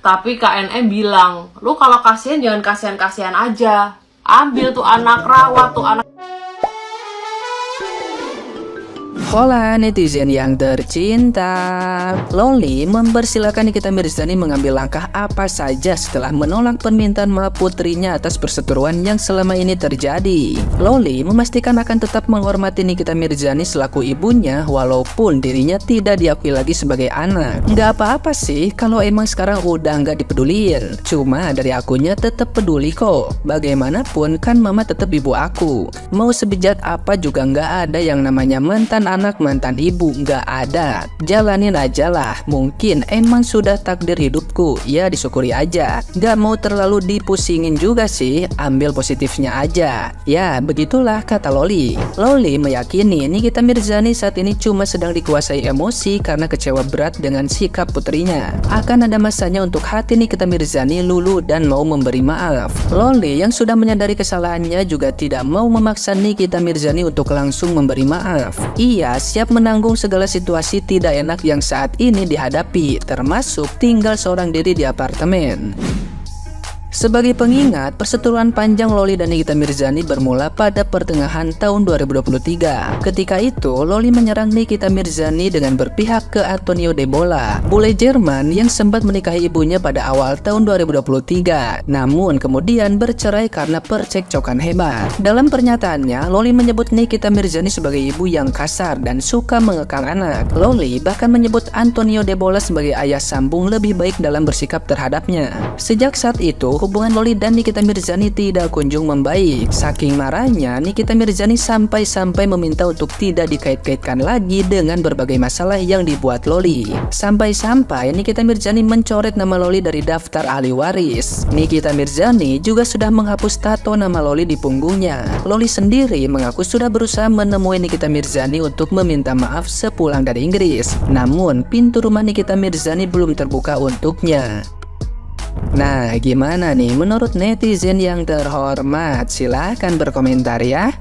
Tapi KNM bilang, lu kalau kasihan jangan kasihan-kasihan aja. Ambil tuh anak, rawat tuh anak. Hola netizen yang tercinta, Loli mempersilakan Nikita Mirzani mengambil langkah apa saja setelah menolak permintaan maaf putrinya atas perseteruan yang selama ini terjadi. Loli memastikan akan tetap menghormati Nikita Mirzani selaku ibunya walaupun dirinya tidak diakui lagi sebagai anak. Nggak apa-apa sih kalau emang sekarang udah nggak dipedulin, cuma dari akunya tetap peduli kok. Bagaimanapun kan mama tetap ibu aku, mau sebejat apa juga nggak ada yang namanya mantan anak mantan ibu, nggak ada. Jalanin aja lah, mungkin emang sudah takdir hidupku, ya disyukuri aja. Nggak mau terlalu dipusingin juga sih, ambil positifnya aja. Ya begitulah kata Loli. Loli meyakini Nikita Mirzani saat ini cuma sedang dikuasai emosi karena kecewa berat dengan sikap putrinya. Akan ada masanya untuk hati Nikita Mirzani luluh dan mau memberi maaf. Loli yang sudah menyadari kesalahannya juga tidak mau memaksa Nikita Mirzani untuk langsung memberi maaf. Ia siap menanggung segala situasi tidak enak yang saat ini dihadapi, termasuk tinggal seorang diri di apartemen. Sebagai pengingat, perseteruan panjang Loli dan Nikita Mirzani bermula pada pertengahan tahun 2023. Ketika itu, Loli menyerang Nikita Mirzani dengan berpihak ke Antonio Debola, bule Jerman yang sempat menikahi ibunya pada awal tahun 2023. Namun kemudian bercerai karena percekcokan hebat. Dalam pernyataannya, Loli menyebut Nikita Mirzani sebagai ibu yang kasar dan suka mengekang anak. Loli bahkan menyebut Antonio Debola sebagai ayah sambung lebih baik dalam bersikap terhadapnya. Sejak saat itu, hubungan Loli dan Nikita Mirzani tidak kunjung membaik. Saking marahnya, Nikita Mirzani sampai-sampai meminta untuk tidak dikait-kaitkan lagi dengan berbagai masalah yang dibuat Loli. Sampai-sampai Nikita Mirzani mencoret nama Loli dari daftar ahli waris. Nikita Mirzani juga sudah menghapus tato nama Loli di punggungnya. Loli sendiri mengaku sudah berusaha menemui Nikita Mirzani untuk meminta maaf sepulang dari Inggris. Namun, pintu rumah Nikita Mirzani belum terbuka untuknya. Nah, gimana nih menurut netizen yang terhormat? Silahkan berkomentar ya.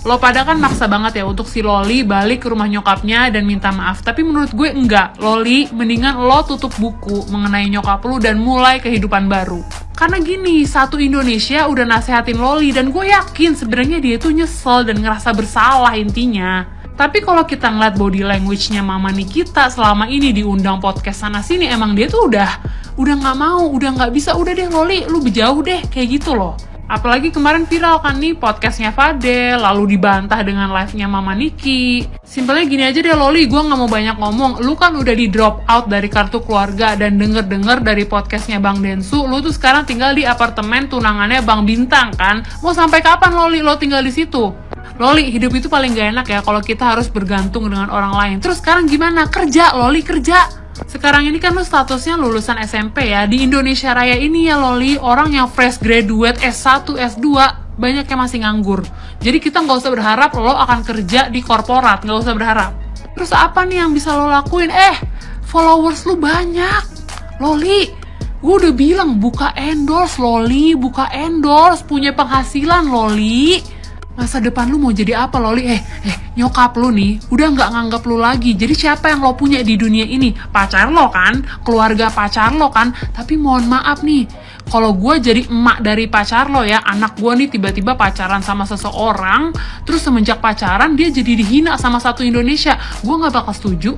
Lo pada kan maksa banget ya untuk si Loli balik ke rumah nyokapnya dan minta maaf. Tapi menurut gue enggak. Loli, mendingan lo tutup buku mengenai nyokap lo dan mulai kehidupan baru. Karena gini, satu Indonesia udah nasehatin Loli dan gue yakin sebenarnya dia tuh nyesel dan ngerasa bersalah intinya. Tapi kalau kita ngeliat body language-nya Mama Nikita selama ini diundang podcast sana-sini, emang dia tuh udah nggak mau, udah nggak bisa, udah deh Loli, lu berjauh deh, kayak gitu loh. Apalagi kemarin viral kan nih podcastnya Fadel, lalu dibantah dengan live-nya Mama Niki. Simpelnya gini aja deh Loli, gue nggak mau banyak ngomong, lu kan udah di drop out dari kartu keluarga dan denger-denger dari podcastnya Bang Densu, lu tuh sekarang tinggal di apartemen tunangannya Bang Bintang kan? Mau sampai kapan Loli lo tinggal di situ? Loli, hidup itu paling gak enak ya kalau kita harus bergantung dengan orang lain. Terus sekarang gimana? Kerja, Loli, kerja. Sekarang ini kan lo statusnya lulusan SMP ya. Di Indonesia Raya ini ya Loli, orang yang fresh graduate S1, S2, banyak yang masih nganggur. Jadi kita gak usah berharap lo akan kerja di korporat, gak usah berharap. Terus apa nih yang bisa lo lakuin? Followers lo banyak. Loli, gue udah bilang buka endorse Loli, buka endorse, punya penghasilan Loli. Masa depan lu mau jadi apa Loli? Nyokap lu nih udah nggak nganggap lu lagi. Jadi siapa yang lo punya di dunia ini? Pacar lo kan? Keluarga pacar lo kan? Tapi mohon maaf nih, kalau gue jadi emak dari pacar lo ya, anak gue nih tiba-tiba pacaran sama seseorang, terus semenjak pacaran dia jadi dihina sama satu Indonesia, gue nggak bakal setuju.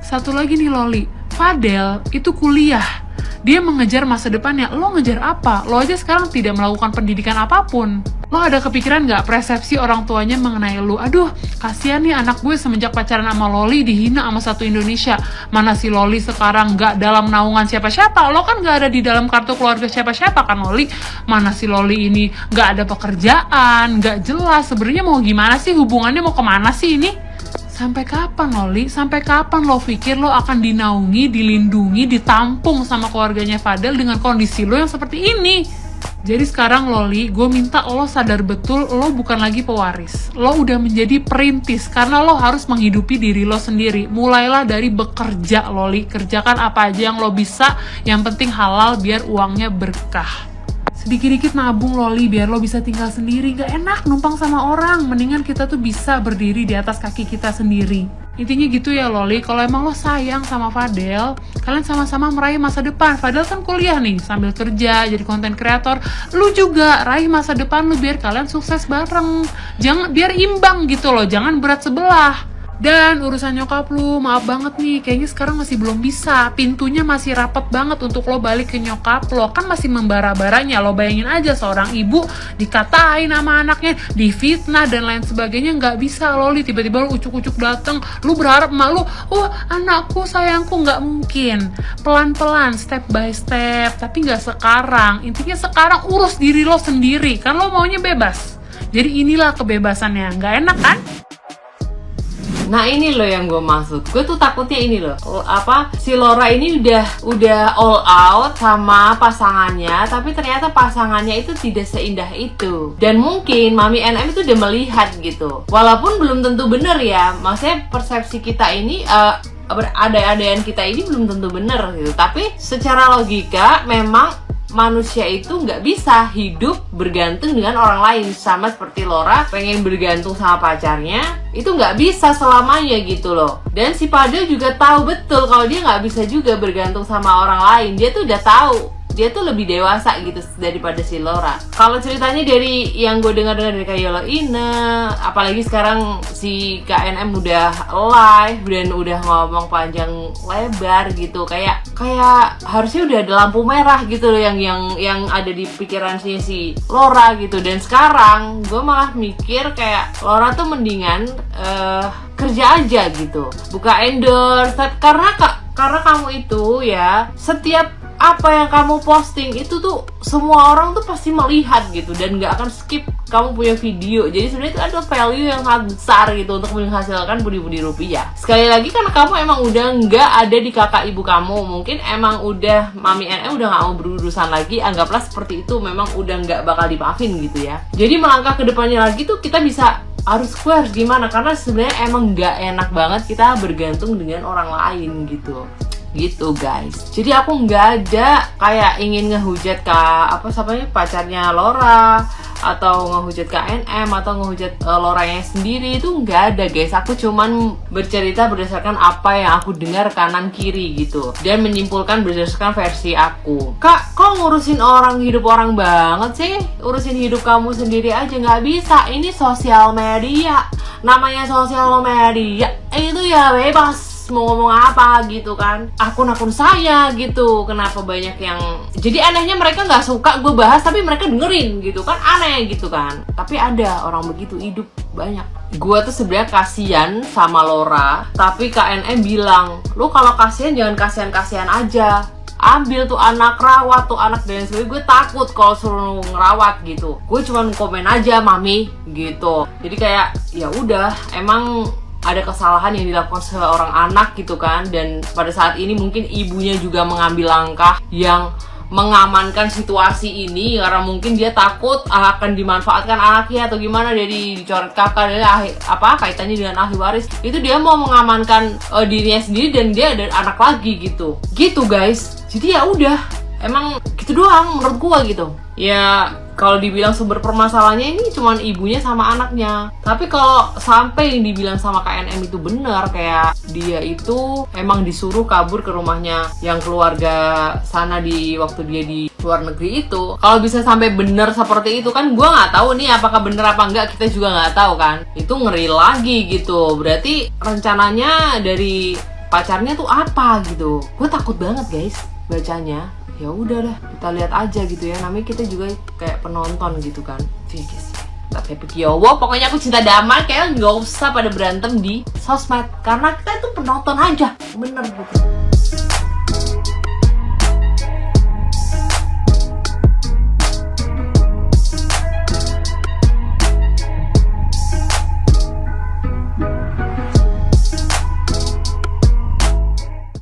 Satu lagi nih Loli, Fadel itu kuliah. Dia mengejar masa depannya, lo ngejar apa? Lo aja sekarang tidak melakukan pendidikan apapun. Lo ada kepikiran gak persepsi orang tuanya mengenai lo? Aduh, kasihan nih anak gue semenjak pacaran sama Loli dihina sama satu Indonesia. Mana si Loli sekarang gak dalam naungan siapa-siapa? Lo kan gak ada di dalam kartu keluarga siapa-siapa kan Loli? Mana si Loli ini gak ada pekerjaan, gak jelas. Sebenarnya mau gimana sih hubungannya, mau kemana sih ini? Sampai kapan Loli? Sampai kapan lo pikir lo akan dinaungi, dilindungi, ditampung sama keluarganya Fadel dengan kondisi lo yang seperti ini? Jadi sekarang Loli, gue minta lo sadar betul lo bukan lagi pewaris. Lo udah menjadi perintis karena lo harus menghidupi diri lo sendiri. Mulailah dari bekerja Loli, kerjakan apa aja yang lo bisa, yang penting halal biar uangnya berkah. Sedikit-dikit nabung Loli biar lo bisa tinggal sendiri. Gak enak numpang sama orang, mendingan kita tuh bisa berdiri di atas kaki kita sendiri. Intinya gitu ya Loli, kalau emang lo sayang sama Fadel, kalian sama-sama meraih masa depan. Fadel kan kuliah nih, sambil kerja, jadi konten kreator. Lu juga raih masa depan lu biar kalian sukses bareng. Jangan, biar imbang gitu loh, jangan berat sebelah. Dan urusan nyokap lu, maaf banget nih, kayaknya sekarang masih belum bisa. Pintunya masih rapet banget untuk lo balik ke nyokap lo. Kan masih membara-baranya. Lo bayangin aja seorang ibu dikatain sama anaknya, difitnah dan lain sebagainya. Nggak bisa Loli, tiba-tiba lo ucuk-ucuk dateng. Lu berharap emak lu, oh anakku sayangku, nggak mungkin. Pelan-pelan, step by step. Tapi nggak sekarang. Intinya sekarang urus diri lo sendiri. Kan lo maunya bebas. Jadi inilah kebebasannya. Nggak enak kan? Nah ini loh yang gue maksud. Gue tuh takutnya ini loh, si Laura ini udah all out sama pasangannya, tapi ternyata pasangannya itu tidak seindah itu. Dan mungkin Mami NM itu udah melihat gitu. Walaupun belum tentu bener ya. Maksudnya persepsi kita ini ada-adaan kita ini belum tentu bener gitu. Tapi secara logika memang manusia itu nggak bisa hidup bergantung dengan orang lain. Sama seperti Laura pengen bergantung sama pacarnya, itu nggak bisa selamanya gitu loh. Dan si Fadel juga tahu betul kalau dia nggak bisa juga bergantung sama orang lain. Dia tuh udah tahu, dia tuh lebih dewasa gitu daripada si Laura. Kalau ceritanya dari yang gue dengar dari Kak Yolo Ine, apalagi sekarang si KNM udah live dan udah ngomong panjang lebar gitu, kayak harusnya udah ada lampu merah gitu loh yang ada di pikiran si Laura gitu. Dan sekarang gue malah mikir kayak Laura tuh mendingan kerja aja gitu, buka endorse, karena kamu itu ya setiap apa yang kamu posting itu tuh semua orang tuh pasti melihat gitu dan nggak akan skip kamu punya video. Jadi sebenarnya itu ada value yang sangat besar gitu untuk menghasilkan budi-budi rupiah. Sekali lagi karena kamu emang udah nggak ada di kakak ibu kamu, mungkin emang udah Mami NM udah nggak mau berurusan lagi. Anggaplah seperti itu, memang udah nggak bakal dimaafin gitu ya. Jadi melangkah ke depannya lagi tuh kita harus gimana, karena sebenarnya emang nggak enak banget kita bergantung dengan orang lain gitu guys. Jadi aku nggak ada kayak ingin ngehujat pacarnya Laura atau ngehujat KNM atau ngehujat Lauranya sendiri, itu nggak ada guys. Aku cuman bercerita berdasarkan apa yang aku dengar kanan kiri gitu dan menyimpulkan berdasarkan versi aku. Kak, kok ngurusin hidup orang banget sih? Urusin hidup kamu sendiri aja nggak bisa. Ini sosial media, namanya sosial media itu ya bebas mau ngomong apa gitu kan, akun-akun saya gitu. Kenapa banyak yang jadi anehnya, mereka nggak suka gue bahas tapi mereka dengerin gitu kan, aneh gitu kan. Tapi ada orang begitu, hidup banyak. Gue tuh sebenarnya kasihan sama Laura, tapi KNM bilang, lu kalau kasihan jangan kasihan-kasihan aja, ambil tuh anak, rawat tuh anak dan sebagainya. Gue takut kalau suruh ngerawat gitu. Gue cuma komen aja Mami gitu. Jadi kayak ya udah, emang ada kesalahan yang dilakukan seorang anak gitu kan. Dan pada saat ini mungkin ibunya juga mengambil langkah yang mengamankan situasi ini karena mungkin dia takut akan dimanfaatkan anaknya atau gimana, jadi dicoret kakak dari kaitannya dengan ahli waris. Itu dia mau mengamankan dirinya sendiri dan dia ada anak lagi gitu guys. Jadi ya udah, emang gitu doang menurut gua gitu. Ya kalau dibilang sumber permasalahannya ini cuman ibunya sama anaknya. Tapi kalau sampai yang dibilang sama KNM itu benar, kayak dia itu emang disuruh kabur ke rumahnya yang keluarga sana di waktu dia di luar negeri itu. Kalau bisa sampai benar seperti itu kan, gua nggak tahu nih apakah benar apa enggak, kita juga nggak tahu kan. Itu ngeri lagi gitu. Berarti rencananya dari pacarnya tuh apa gitu. Gue takut banget guys bacanya. Ya udah dah, kita lihat aja gitu ya, namanya kita juga kayak penonton gitu kan. Guys, tapi Pokoknya aku cinta damai, kayak nggak usah pada berantem di sosmed karena kita itu penonton aja, bener gitu.